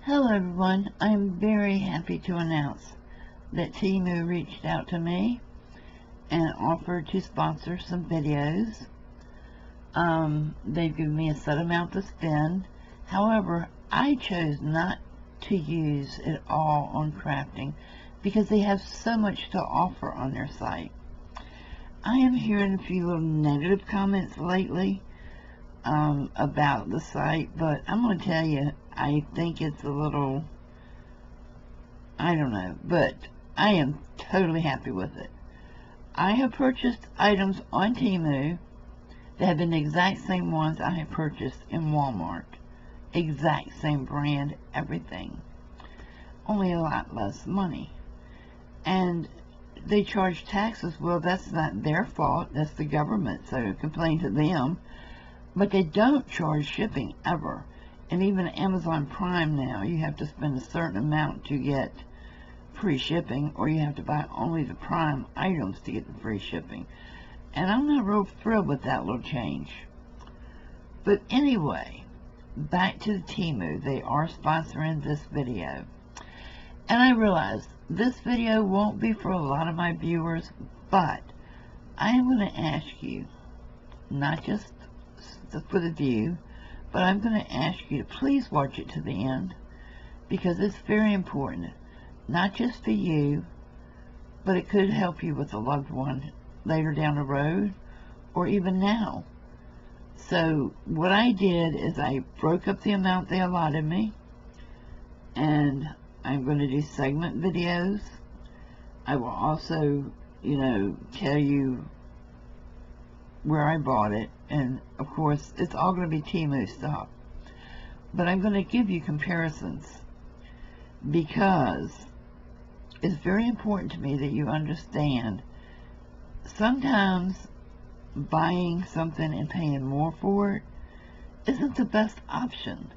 Hello everyone, I'm very happy to announce that Temu reached out to me and offered to sponsor some videos. They've given me a set amount to spend. However, I chose not to use it all on crafting because they have so much to offer on their site. I am hearing a few little negative comments lately about the site, but I'm going to tell you, I think it's a little, I don't know, but I am totally happy with it. I have purchased items on Temu that have been the exact same ones I have purchased in Walmart. Exact same brand, everything. Only a lot less money. And they charge taxes. Well, that's not their fault. That's the government, so complain to them. But they don't charge shipping ever. And even Amazon Prime now, you have to spend a certain amount to get free shipping, or you have to buy only the Prime items to get the free shipping. And I'm not real thrilled with that little change. But anyway, back to the Temu. They are sponsoring this video. And I realize this video won't be for a lot of my viewers, but I am going to ask you, not just for the view, but I'm going to ask you to please watch it to the end, because it's very important, not just for you, but it could help you with a loved one later down the road, or even now. So what I did is I broke up the amount they allotted me, and I'm going to do segment videos. I will also, tell you where I bought it, and of course it's all going to be Temu stuff, but I'm going to give you comparisons because it's very important to me that you understand sometimes buying something and paying more for it isn't the best option.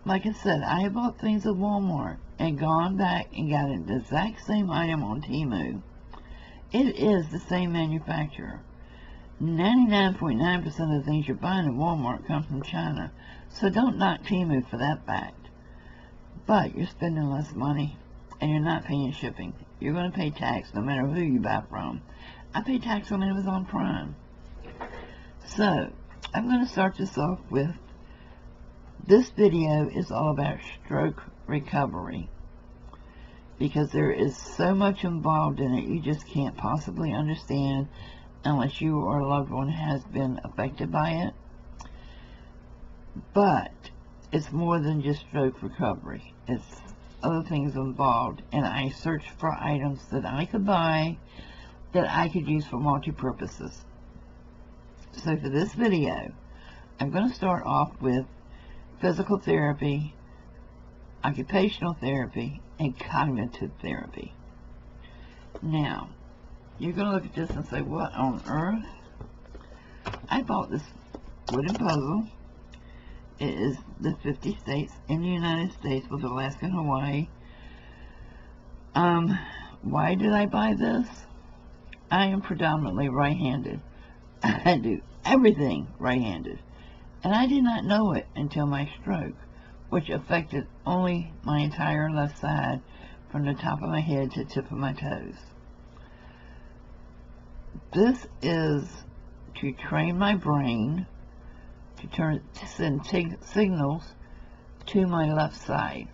Like I said, I have bought things at Walmart and gone back and got the exact same item on Temu. It is the same manufacturer. 99.9% of the things you're buying at Walmart come from China, so don't knock Temu for that fact. But you're spending less money, and you're not paying shipping. You're going to pay tax no matter who you buy from. I pay tax on Amazon Prime. So, I'm going to start this off with, this video is all about stroke recovery, because there is so much involved in it you just can't possibly understand unless you or a loved one has been affected by it. But it's more than just stroke recovery. It's other things involved, and I searched for items that I could buy that I could use for multi-purposes. So for this video, I'm going to start off with physical therapy, occupational therapy, and cognitive therapy. Now, you're going to look at this and say, what on earth? I bought this wooden puzzle. It is the 50 states in the United States with Alaska and Hawaii. Why did I buy this? I am predominantly right-handed. I do everything right-handed. And I did not know it until my stroke, which affected only my entire left side from the top of my head to the tip of my toes. This is to train my brain to send signals to my left side.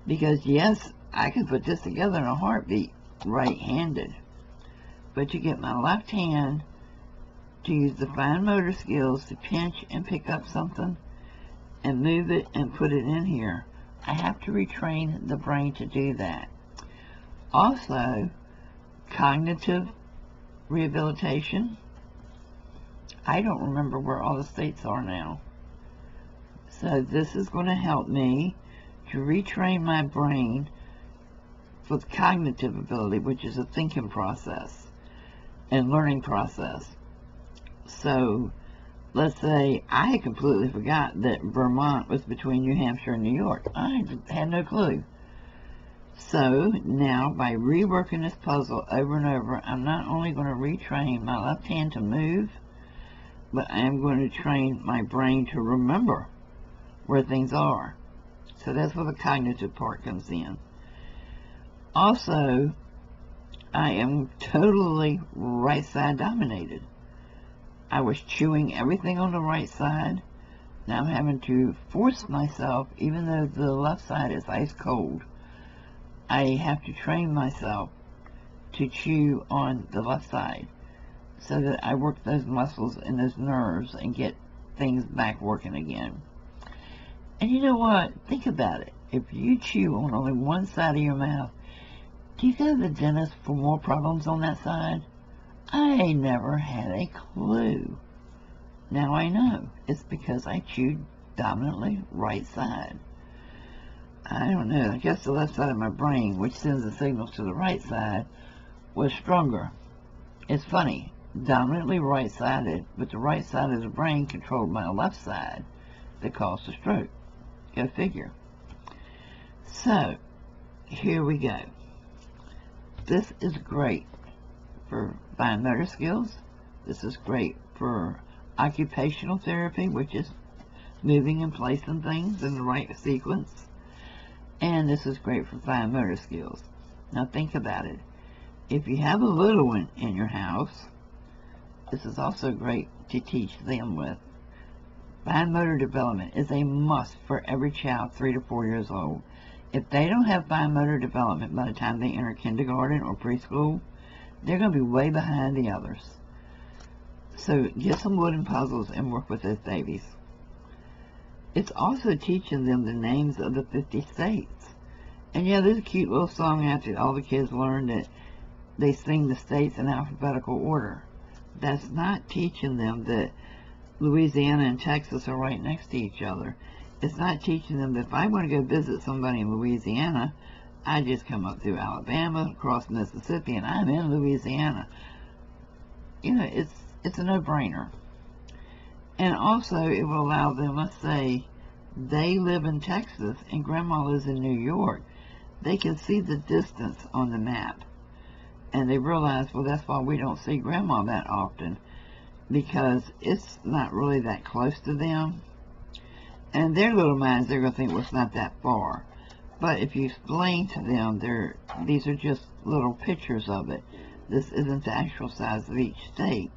Because yes, I could put this together in a heartbeat right-handed, but to get my left hand to use the fine motor skills to pinch and pick up something and move it and put it in here, I have to retrain the brain to do that. Also, cognitive rehabilitation. I don't remember where all the states are now. So this is going to help me to retrain my brain for the cognitive ability, which is a thinking process and learning process. So let's say I had completely forgot that Vermont was between New Hampshire and New York. I had no clue. So now, by reworking this puzzle over and over, I'm not only going to retrain my left hand to move, but I am going to train my brain to remember where things are. So that's where the cognitive part comes in. Also, I am totally right side dominated. I was chewing everything on the right side. Now I'm having to force myself, even though the left side is ice cold, I have to train myself to chew on the left side so that I work those muscles and those nerves and get things back working again. And you know what? Think about it. If you chew on only one side of your mouth, do you go to the dentist for more problems on that side? I never had a clue. Now I know. It's because I chewed dominantly right side. I don't know. I guess the left side of my brain, which sends the signals to the right side, was stronger. It's funny. Dominantly right-sided, but the right side of the brain controlled my left side that caused the stroke. Go figure. So, here we go. This is great for fine motor skills. This is great for occupational therapy, which is moving and placing things in the right sequence. And this is great for fine motor skills. Now think about it. If you have a little one in your house, this is also great to teach them with. Fine motor development is a must for every child 3 to 4 years old. If they don't have fine motor development by the time they enter kindergarten or preschool, they're going to be way behind the others. So get some wooden puzzles and work with those babies. It's also teaching them the names of the 50 states. And yeah, there's a cute little song after all the kids learn that they sing the states in alphabetical order. That's not teaching them that Louisiana and Texas are right next to each other. It's not teaching them that if I want to go visit somebody in Louisiana, I just come up through Alabama, across Mississippi, and I'm in Louisiana. You know, it's a no-brainer. And also, it will allow them, let's say, they live in Texas and Grandma lives in New York. They can see the distance on the map. And they realize, well, that's why we don't see Grandma that often, because it's not really that close to them. And their little minds, they're going to think, well, it's not that far. But if you explain to them, these are just little pictures of it. This isn't the actual size of each state.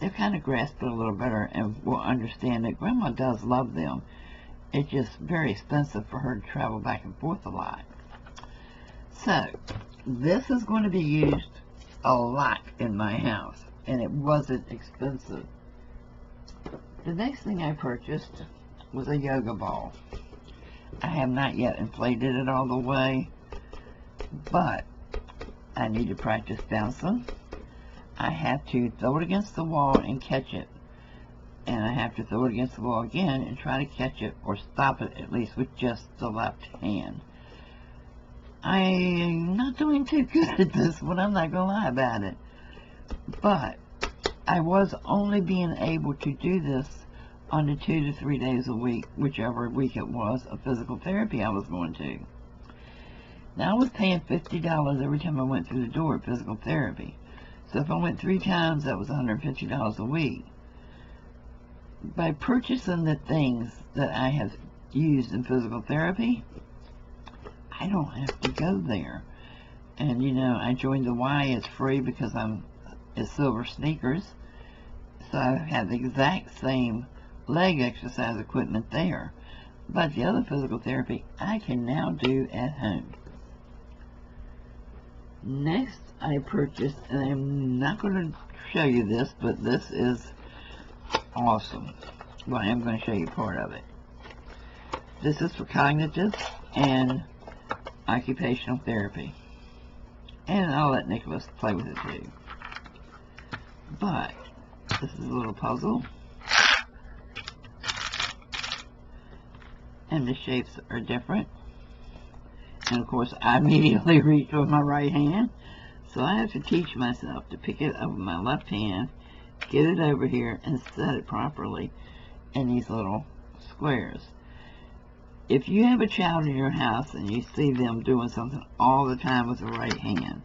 They'll kind of grasp it a little better and will understand that Grandma does love them. It's just very expensive for her to travel back and forth a lot. So, this is going to be used a lot in my house, and it wasn't expensive. The next thing I purchased was a yoga ball. I have not yet inflated it all the way, but I need to practice bouncing. I have to throw it against the wall and catch it. And I have to throw it against the wall again and try to catch it, or stop it at least, with just the left hand. I'm not doing too good at this one, I'm not going to lie about it. But I was only being able to do this on the 2 to 3 days a week, whichever week it was, of physical therapy I was going to. Now, I was paying $50 every time I went through the door at physical therapy. So if I went 3 times, that was $150 a week. By purchasing the things that I have used in physical therapy, I don't have to go there. And, you know, I joined the Y, it's free because it's silver sneakers. So I have the exact same leg exercise equipment there. But the other physical therapy I can now do at home. Next, I purchased, and I'm not going to show you this, but this is awesome. Well, I am going to show you part of it. This is for cognitive and occupational therapy. And I'll let Nicholas play with it too. But this is a little puzzle. And the shapes are different. And of course, I immediately reach with my right hand. So I have to teach myself to pick it up with my left hand, get it over here, and set it properly in these little squares. If you have a child in your house and you see them doing something all the time with the right hand,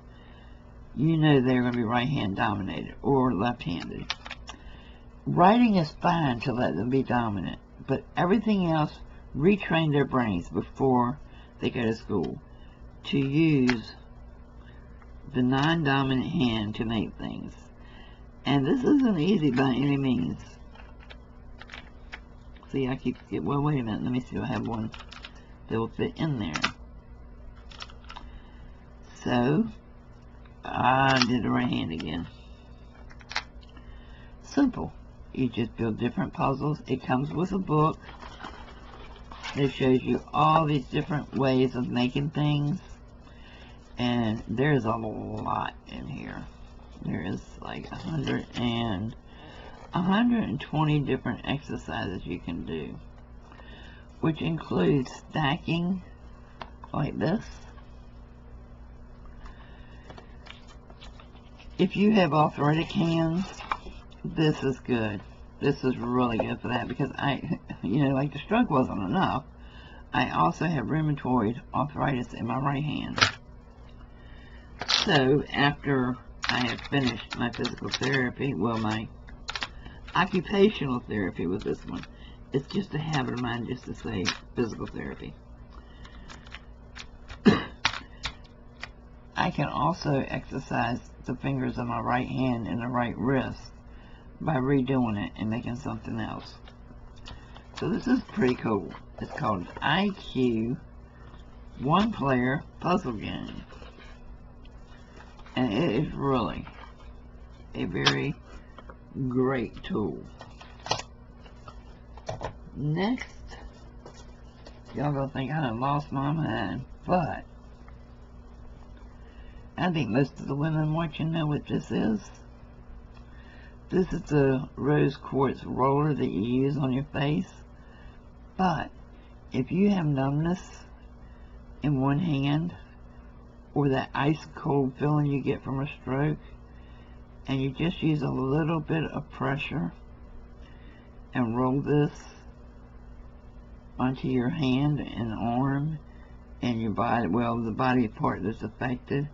you know they're going to be right hand dominated or left handed. Writing is fine to let them be dominant, but everything else retrain their brains before they go to school to use the non-dominant hand to make things. And this isn't easy by any means. See, I keep, well, wait a minute, let me see if I have one that will fit in there. So, I did the right hand again. Simple. You just build different puzzles. It comes with a book that shows you all these different ways of making things. And there's a lot in here. There is like 120 different exercises you can do, which includes stacking like this. If you have arthritic hands, this is good. This is really good for that, because like the stroke wasn't enough. I also have rheumatoid arthritis in my right hand. So after I have finished my physical therapy, well, my occupational therapy with this one, it's just a habit of mine just to say physical therapy. I can also exercise the fingers of my right hand and the right wrist by redoing it and making something else. So this is pretty cool. It's called IQ One Player Puzzle Game. And it is really a very great tool. Next, y'all gonna think I done lost my mind, but I think most of the women watching know what this is. This is the rose quartz roller that you use on your face. But if you have numbness in one hand, or that ice cold feeling you get from a stroke, and you just use a little bit of pressure and roll this onto your hand and arm and your body, well, the body part that's affected.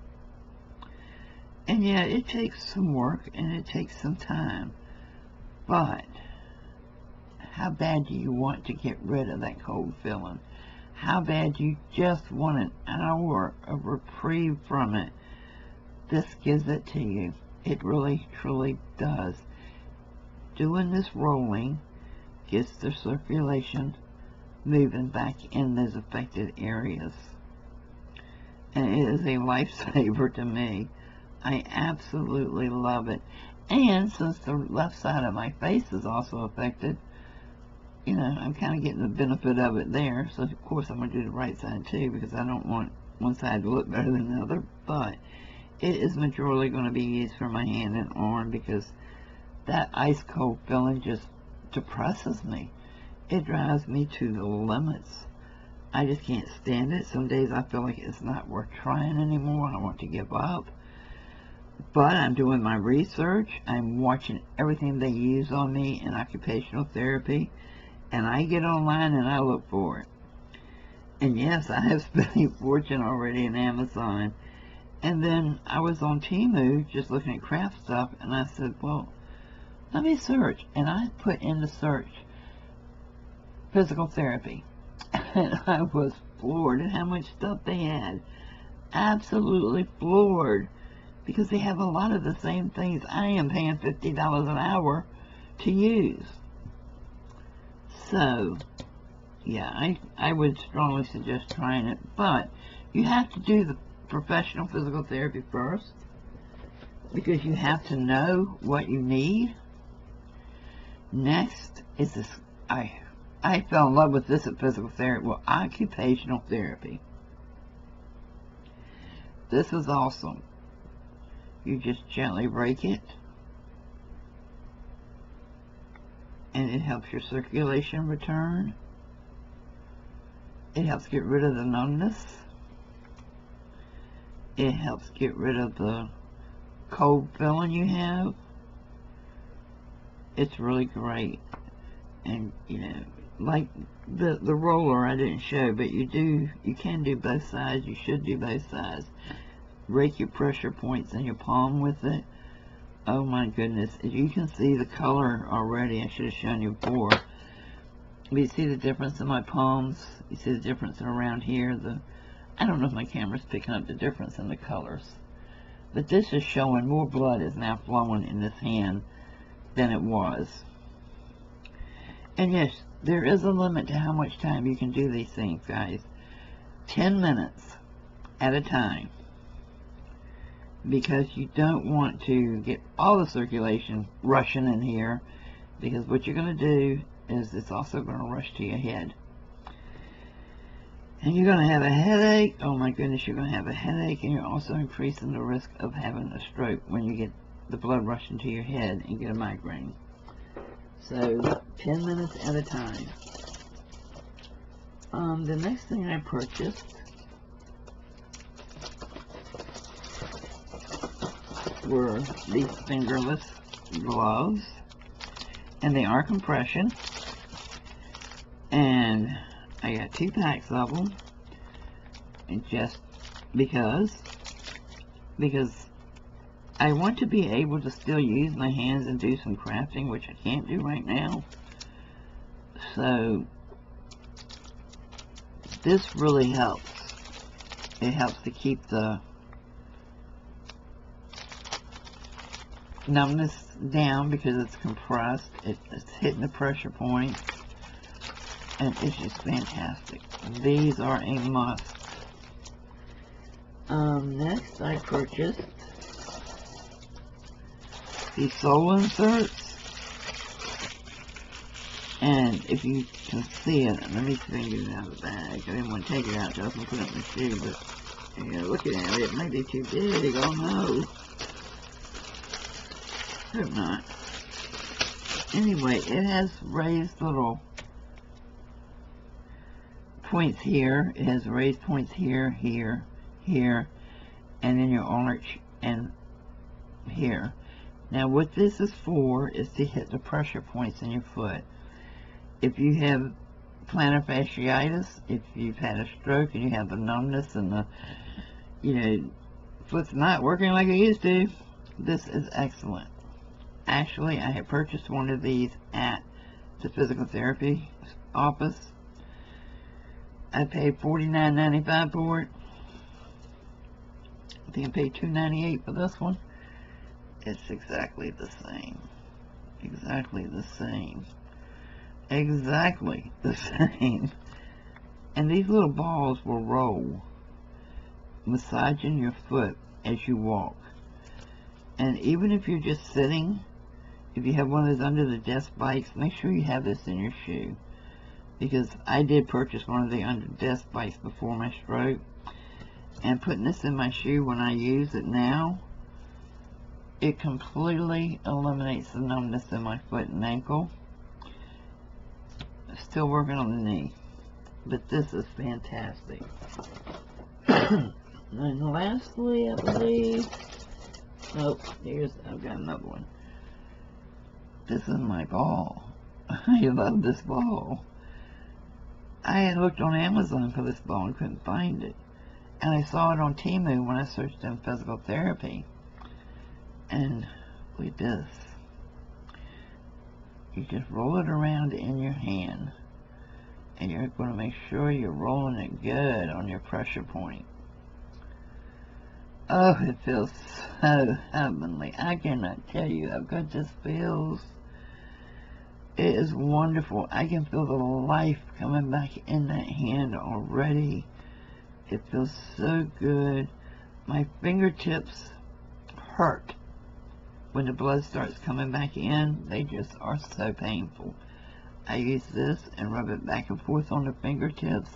And yeah, it takes some work and it takes some time, but how bad do you want to get rid of that cold feeling? How bad do you just want an hour of reprieve from it? This gives it to you. It really, truly does. Doing this rolling gets the circulation moving back in those affected areas. And it is a lifesaver to me. I absolutely love it. And since the left side of my face is also affected, I'm kind of getting the benefit of it there. So of course I'm going to do the right side too, because I don't want one side to look better than the other. But it is majorly going to be used for my hand and arm, because that ice cold feeling just depresses me. It drives me to the limits. I just can't stand it. Some days I feel like it's not worth trying anymore. I want to give up. But I'm doing my research. I'm watching everything they use on me in occupational therapy. And I get online and I look for it. And yes, I have spent a fortune already in Amazon. And then I was on Temu just looking at craft stuff, and I said, well, let me search. And I put in the search physical therapy. And I was floored at how much stuff they had. Absolutely floored. Because they have a lot of the same things I am paying $50 an hour to use. So, yeah, I would strongly suggest trying it. But you have to do the professional physical therapy first, because you have to know what you need. Next is this. I fell in love with this at physical therapy. Well, occupational therapy. This is awesome. You just gently break it, and it helps your circulation return. It helps get rid of the numbness. It helps get rid of the cold feeling you have. It's really great. And like the roller I didn't show, but you can do both sides. You should do both sides. Rake your pressure points in your palm with it. Oh my goodness, as you can see the color already, I should have shown you before. But you see the difference in my palms? You see the difference in around here? I don't know if my camera's picking up the difference in the colors. But this is showing more blood is now flowing in this hand than it was. And yes, there is a limit to how much time you can do these things, guys. 10 minutes at a time. Because you don't want to get all the circulation rushing in here. Because what you're going to do is it's also going to rush to your head. And you're going to have a headache. Oh my goodness, you're going to have a headache, and you're also increasing the risk of having a stroke when you get the blood rushing to your head and get a migraine. So 10 minutes at a time. The next thing I purchased were these Fingerless Gloves, and they are compression, and I got 2 packs of them, and just because I want to be able to still use my hands and do some crafting, which I can't do right now. So this really helps. It helps to keep the numbness down because it's compressed. It's hitting the pressure point, and it's just fantastic. These are a must. Next I purchased these sole inserts, and if you can see it, let me see if I can get it out of the bag. I didn't want to take it out so I can put it in the shoe, but you know, looking at it, it might be too big. Oh no. Hope not. Anyway, it has raised little points here. It has raised points here, here, here, and then your arch and here. Now what this is for is to hit the pressure points in your foot. If you have plantar fasciitis, if you've had a stroke and you have the numbness and the, you know, foot's not working like it used to, this is excellent. Actually, I had purchased one of these at the physical therapy office. I paid $49.95 for it. I think I paid $2.98 for this one. It's exactly the same. Exactly the same. Exactly the same. And these little balls will roll, massaging your foot as you walk. And even if you're just sitting, if you have one of those under the desk bikes, make sure you have this in your shoe. Because I did purchase one of the under desk bikes before my stroke. And putting this in my shoe when I use it now, it completely eliminates the numbness in my foot and ankle. Still working on the knee. But this is fantastic. And lastly, I believe, oh, I've got another one. This is my ball. I love this ball. I had looked on Amazon for this ball and couldn't find it. And I saw it on Temu when I searched in physical therapy. And look at this. You just roll it around in your hand. And you're going to make sure you're rolling it good on your pressure point. Oh, it feels so heavenly. I cannot tell you how good this feels. It is wonderful. I can feel the life coming back in that hand already. It feels so good. My fingertips hurt when the blood starts coming back in. They just are so painful. I use this and rub it back and forth on the fingertips.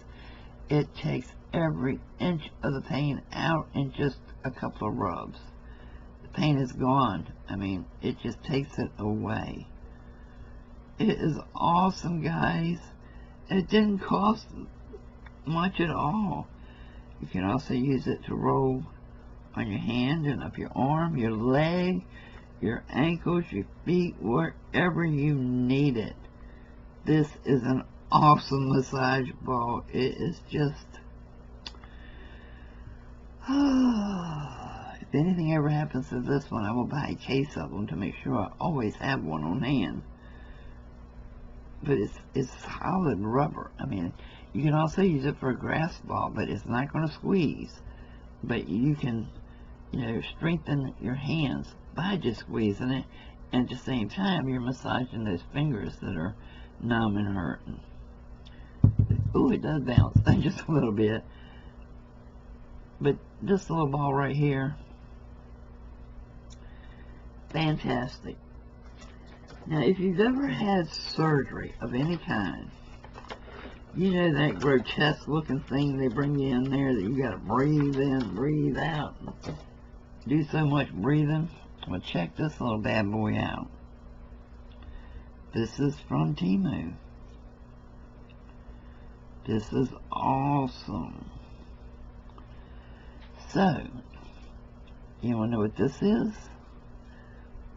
It takes every inch of the pain out in just a couple of rubs. The pain is gone. I mean, it just takes it away. It is awesome, guys. It didn't cost much at all. You can also use it to roll on your hand and up your arm, your leg, your ankles, your feet, wherever you need it. This is an awesome massage ball. It is just, if anything ever happens to this one, I will buy a case of them to make sure I always have one on hand. but it's solid rubber. I mean, you can also use it for a grass ball, but it's not going to squeeze. But you can, strengthen your hands by just squeezing it, and at the same time, you're massaging those fingers that are numb and hurting. Ooh, it does bounce just a little bit. But this little ball right here, fantastic. Now, if you've ever had surgery of any kind, you know that grotesque looking thing they bring you in there that you gotta breathe in, breathe out, do so much breathing? Well, check this little bad boy out. This is from Temu. This is awesome. So, you wanna know what this is?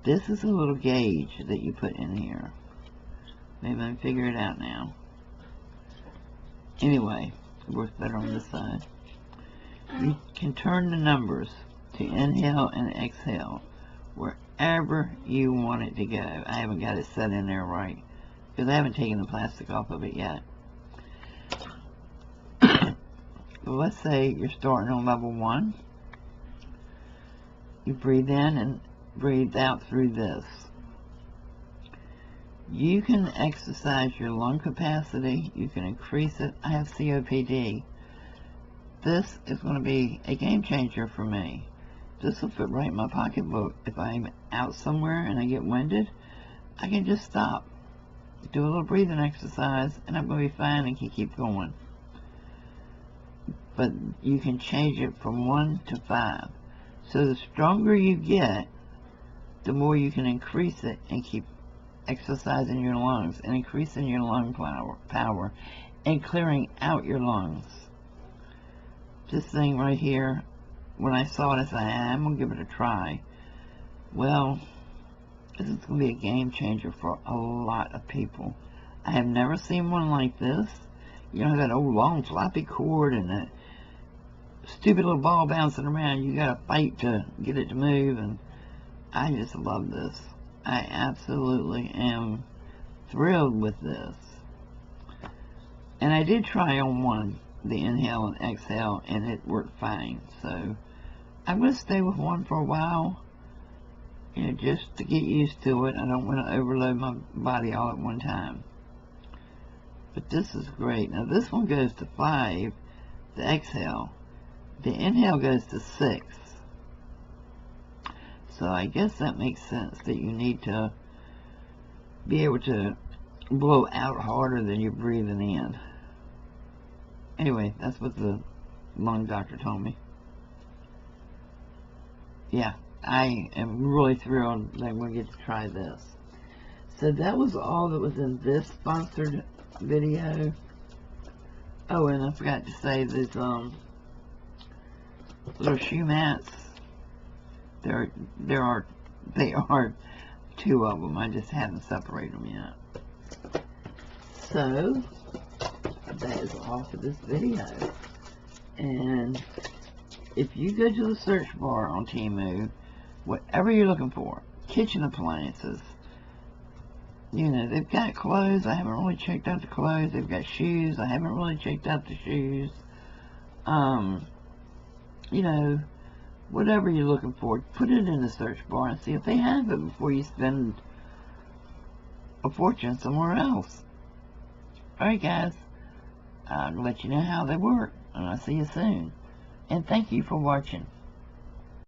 This is a little gauge that you put in here. Maybe I can figure it out now. Anyway, it works better on this side. You can turn the numbers to inhale and exhale wherever you want it to go. I haven't got it set in there right because I haven't taken the plastic off of it yet. Well, let's say you're starting on level 1. You breathe in and breathe out through this. You can exercise your lung capacity. You can increase it. I have COPD. This is going to be a game changer for me. This will fit right in my pocketbook. If I'm out somewhere and I get winded, I can just stop, do a little breathing exercise, and I'm going to be fine and can keep going. But you can change it from 1 to 5. So the stronger you get, the more you can increase it and keep exercising your lungs and increasing your lung power and clearing out your lungs. This thing right here, when I saw it, I said, I'm going to give it a try. Well, this is going to be a game changer for a lot of people. I have never seen one like this. You know, that old long floppy cord and that stupid little ball bouncing around. You got to fight to get it to move, and I just love this. I absolutely am thrilled with this. And I did try on one, the inhale and exhale, and it worked fine. So I'm going to stay with one for a while, just to get used to it. I don't want to overload my body all at one time. But this is great. Now this one goes to 5, the exhale. The inhale goes to 6. So I guess that makes sense that you need to be able to blow out harder than you're breathing in. Anyway, that's what the lung doctor told me. Yeah, I am really thrilled that I'm going to get to try this. So that was all that was in this sponsored video. Oh, and I forgot to say these little shoe mats. They are 2 of them. I just haven't separated them yet. So that is all for this video. And if you go to the search bar on Temu, whatever you're looking for, kitchen appliances, they've got clothes. I haven't really checked out the clothes. They've got shoes. I haven't really checked out the shoes. Whatever you're looking for, put it in the search bar and see if they have it before you spend a fortune somewhere else. Alright guys, I'll let you know how they work, and I'll see you soon. And thank you for watching.